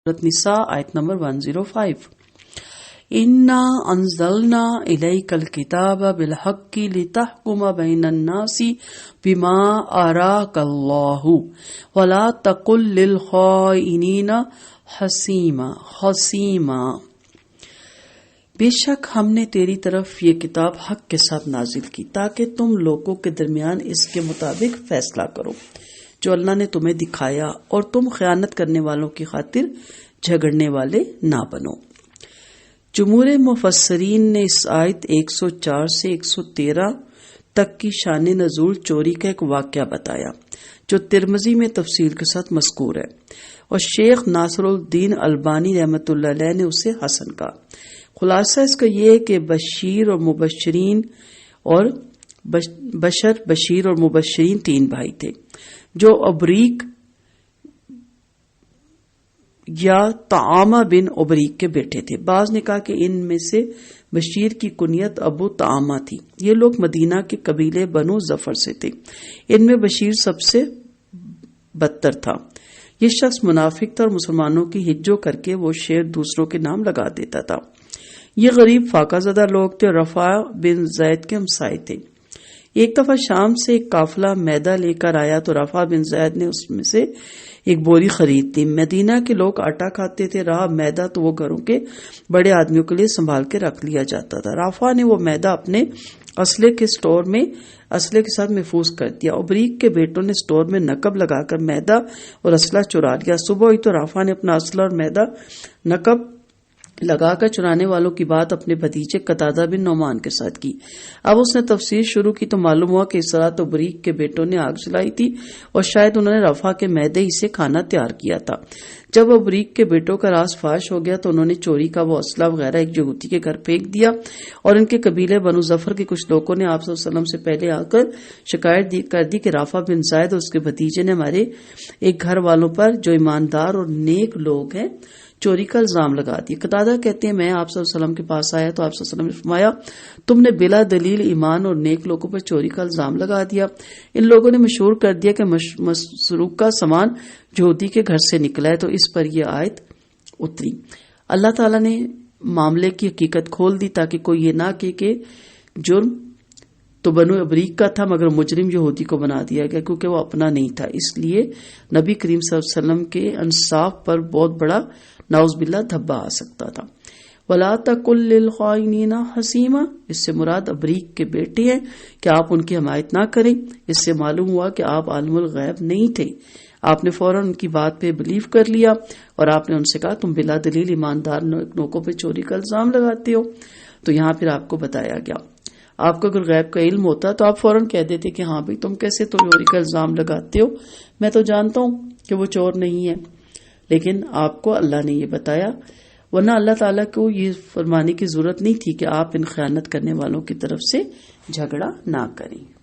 سورۃ نساء آیت نمبر 105 انا انزلنا الیک الکتاب بالحق لتحکم بین الناس بما اراک اللہ ولا تقل للخائنین خصیما بے شک ہم نے تیری طرف یہ کتاب حق کے ساتھ نازل کی تاکہ تم لوگوں کے درمیان اس کے مطابق فیصلہ کرو جو اللہ نے تمہیں دکھایا اور تم خیانت کرنے والوں کی خاطر جھگڑنے والے نہ بنو۔ جمہور مفسرین نے اس آیت 104 سے 113 تک کی شان نزول چوری کا ایک واقعہ بتایا جو ترمذی میں تفصیل کے ساتھ مذکور ہے اور شیخ ناصر الدین البانی رحمۃ اللہ علیہ نے اسے حسن کہا۔ خلاصہ اس کا یہ ہے کہ بشیر اور مبشرین تین بھائی تھے جو ابریق یا طعامہ بن ابریق کے بیٹے تھے۔ بعض نے کہا کہ ان میں سے بشیر کی کنیت ابو طعامہ تھی۔ یہ لوگ مدینہ کے قبیلے بنو ظفر سے تھے۔ ان میں بشیر سب سے بدتر تھا۔ یہ شخص منافق تھا اور مسلمانوں کی ہجو کر کے وہ شعر دوسروں کے نام لگا دیتا تھا۔ یہ غریب فاقہ زدہ لوگ تھے اور رفاع بن زید کے ہمسائے تھے۔ ایک دفعہ شام سے ایک قافلہ میدہ لے کر آیا تو رفاع بن زید نے اس میں سے ایک بوری خرید لی۔ مدینہ کے لوگ آٹا کھاتے تھے، رہا میدہ تو وہ گھروں کے بڑے آدمیوں کے لیے سنبھال کے رکھ لیا جاتا تھا۔ رفاع نے وہ میدہ اپنے اسلحے کے سٹور میں اسلحے کے ساتھ محفوظ کر دیا۔ ابریق کے بیٹوں نے سٹور میں نقب لگا کر میدہ اور اسلحہ چرا لیا۔ صبح ہوئی تو رفاع نے اپنا اسلحہ اور میدہ نقب لگا کر چرانے والوں کی بات اپنے بھتیجے قتادہ بن نعمان کے ساتھ کی۔ اب اس نے تفسیر شروع کی تو معلوم ہوا کہ اس رات ابریق کے بیٹوں نے آگ جلائی تھی اور شاید انہوں نے رفاع کے میدے ہی سے کھانا تیار کیا تھا۔ جب ابریق کے بیٹوں کا راز فاش ہو گیا تو انہوں نے چوری کا وہ اسلحہ وغیرہ ایک یہودی کے گھر پھینک دیا اور ان کے قبیلے بنو ظفر کے کچھ لوگوں نے آپ صلی اللہ علیہ وسلم سے پہلے آ کر شکایت کر دی کہ رافع بن زید اور اس کے بھتیجے نے ہمارے ایک گھر والوں پر جو ایماندار اور نیک لوگ ہیں چوری کا الزام لگا دیا۔ قتادہ کہتے ہیں میں آپ صلی اللہ علیہ وسلم کے پاس آیا تو آپ صلی اللہ علیہ وسلم نے فرمایا تم نے بلا دلیل ایمان اور نیک لوگوں پر چوری کا الزام لگا دیا۔ ان لوگوں نے مشہور کر دیا کہ مسروق کا سامان یہودی کے گھر سے نکلا ہے، تو اس پر یہ آیت اتری۔ اللہ تعالیٰ نے معاملے کی حقیقت کھول دی تاکہ کوئی یہ نہ کہ جرم تو بنو ابریق کا تھا مگر مجرم یہودی کو بنا دیا گیا کیونکہ وہ اپنا نہیں تھا۔ اس لیے نبی کریم صلی اللہ علیہ وسلم کے انصاف پر بہت بڑا نعوذ باللہ دھبا آ سکتا تھا۔ وَلَا تَقُلْ لِلْخَائِنِينَ خَصِيمًا، اس سے مراد ابریق کے بیٹے ہیں کہ آپ ان کی حمایت نہ کریں۔ اس سے معلوم ہوا کہ آپ عالم الغیب نہیں تھے۔ آپ نے فوراً ان کی بات پہ بلیو کر لیا اور آپ نے ان سے کہا تم بلا دلیل ایماندار لوگوں پہ چوری کا الزام لگاتے ہو۔ تو یہاں پھر آپ کو بتایا گیا آپ کو اگر غیب کا علم ہوتا تو آپ فوراً کہہ دیتے کہ ہاں بھائی تم کیسے تو چوری کا الزام لگاتے ہو، میں تو جانتا ہوں کہ وہ چور نہیں ہے، لیکن آپ کو اللہ نے یہ بتایا، ورنہ اللہ تعالیٰ کو یہ فرمانے کی ضرورت نہیں تھی کہ آپ ان خیانت کرنے والوں کی طرف سے جھگڑا نہ کریں۔